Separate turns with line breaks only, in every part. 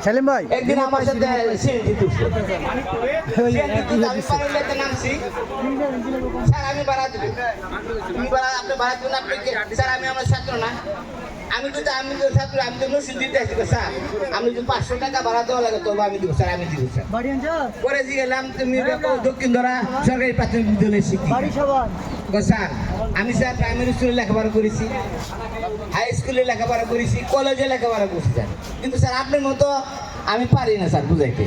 সেলিম ভাই
একদিন আমার সাথে সিএনজি তুলছে নামছি স্যার আমি ভাড়া দেবো তুমি ভাড়া আপনি ভাড়া দেবেন আপনি স্যার আমি আমার ছাত্র না আমি তো ছাত্র আমি তো নসিদ দিতে আসছি স্যার আমি যদি 500 টাকা ভাড়া দেওয়া লাগে তবে আমি দিব স্যার আমি দিব স্যার পরে গেলাম তুমি দক্ষিণ ধরা সরকারি প্রাথমিক বিদ্যালয়ের শিক্ষক স্যার আমি স্যার প্রাইমারি স্কুলে লেখাপড়া করেছি হাই স্কুলে লেখাপড়া করেছি কলেজে লেখাপড়া করছি স্যার কিন্তু স্যার আপনার মতো আমি পারি না স্যার বুঝাইতে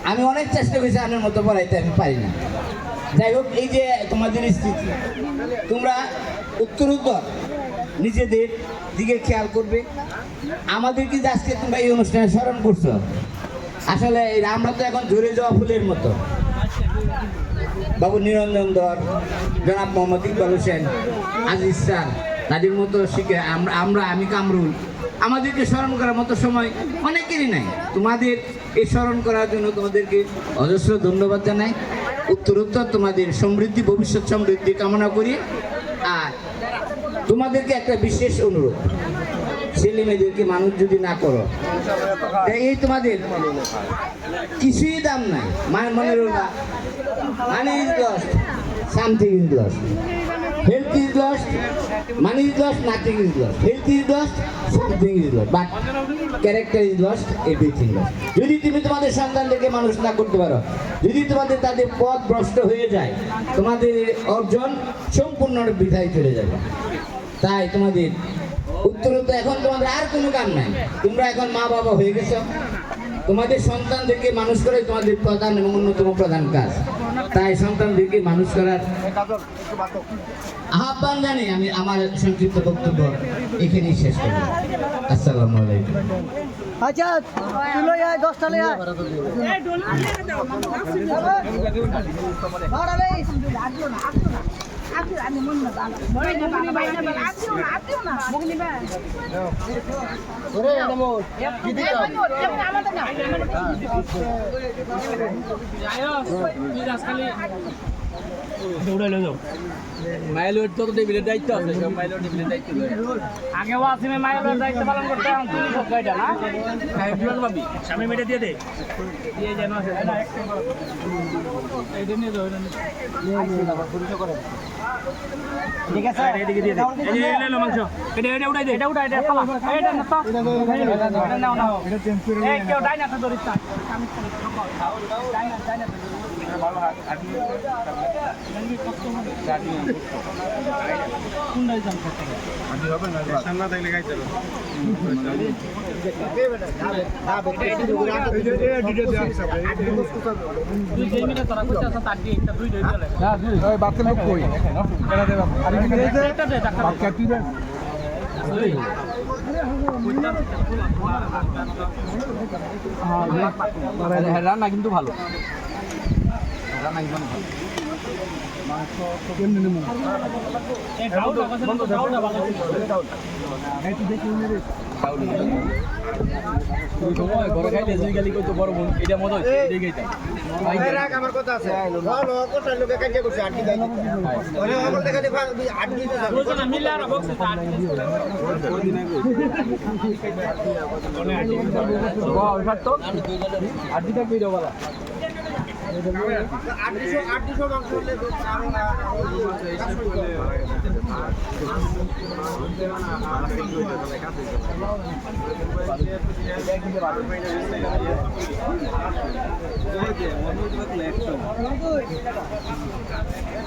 আমি অনেক চেষ্টা করেছি আপনার মতো পড়াইতে আমি পারি না যাই হোক এই যে তোমাদের স্থিতি তোমরা উত্তরোত্তর নিজেদের দিকে খেয়াল করবে আমাদের কি আজকে তোমরা এই অনুষ্ঠানে স্মরণ করছো আসলে আমরা তো এখন ঝরে যাওয়া ফুলের মতো বাবু নিরঞ্জন ধর জনাব মোহাম্মদ ইকবাল হোসেন আজিজ স্যার তাদের মতো শিখে আমি কামরুল আমাদেরকে স্মরণ করার মতো সময় অনেকেরই নাই তোমাদের এই স্মরণ করার জন্য তোমাদেরকে অজস্র ধন্যবাদ জানাই উত্তরোত্তর তোমাদের সমৃদ্ধি ভবিষ্যৎ সমৃদ্ধি কামনা করি আর তোমাদেরকে একটা বিশেষ অনুরোধ ছেলে মেয়েদেরকে মানুষ যদি না করো এই তোমাদের কিছুই দাম নাই মনে রোগা money is lost something is lost health is lost money is lost nothing is lost health is lost something is lost but character is lost everything lost যদি তুমি তোমাদের সন্তানদেরকে মানুষ না করতে পারো যদি তাদের পথ ভ্রষ্ট হয়ে যায় তোমাদের অর্জন সম্পূর্ণ বৃথায় চলে যাবে তাই তোমাদের উত্তরোত্তর এখন তোমাদের আর কোনো কাম নাই তোমরা এখন মা বাবা হয়ে গেছো তোমাদের সন্তানদেরকে মানুষ করাই তোমাদের প্রধান এবং অন্যতম প্রধান কাজ তাই সন্তানদেরকে মানুষ করার আহ্বান জানি আমি আমার সংক্ষিপ্ত বক্তব্য এখানেই শেষ করব আসসালামু আলাইকুম
আচ্ছা তুলো আয় 10টা লে আয়
আমি মন না আতিও না মুগনি বা
ওরে নমো দিদি
আমাদের না
আয়ো তুই রাস্তালি দৌড়াইলো যাও মাইলোর তো টেবিলের দায়িত্ব আছে সব মাইলোর টেবিলের দায়িত্ব আগে ওয়াসিমে মাইলোর দায়িত্ব পালন করতে এখন তুই সব গাইডা না বিমান ভাবি সামনে মেটে দিয়ে দে দিয়ে যেন আছে না এই দিন নিয়ে যাও
ঠিক আছে
এদিকে দিয়ে দে এই যে লে মাংস এটা উড়াই দে এটা উড়াই দে ফালা এটা না তো এটা নাও নাও এটা চেঞ্জ করে এই কেউ ডাইনা তো ধরিস না আমি ডাইনা ভালো হাত আটি কষ্ট হবে আটি কোন দাই জান করতে আটি হবে না সান্না তাইলে গাইতে হবে তুই যেই মিনিট তোরা করতে আসা তার দিয়ে একটা দুই দই দিলে হ্যাঁ ওই বাচ্চা লোক কই এটা দে বাপ আর এটা দে বাপ কাটি দে রান্না কিন্তু ভালো রান্না কিন্তু ভালো মাংস কেমনে নেব এই গাউটা গাউটা ভালো এই তুই দেখি নে রে তুই সময় ঘরে খাইলে তুই গেলি কত বড় বোন এটা মত হইছে দেখাইতা ভাই রাখ আমার কথা আছে ভালো কথা লোকে কাজে করছে আটকি দেয় ওরে আমার দেখা দে আটকি দিতে যাবে বুঝছ না মিলা আর বক্স আটকি দিন আগে কোনে আটকি বাহ ওটা তো আটকিটা কই দাও বালা আটশো মাংস হলে কারণ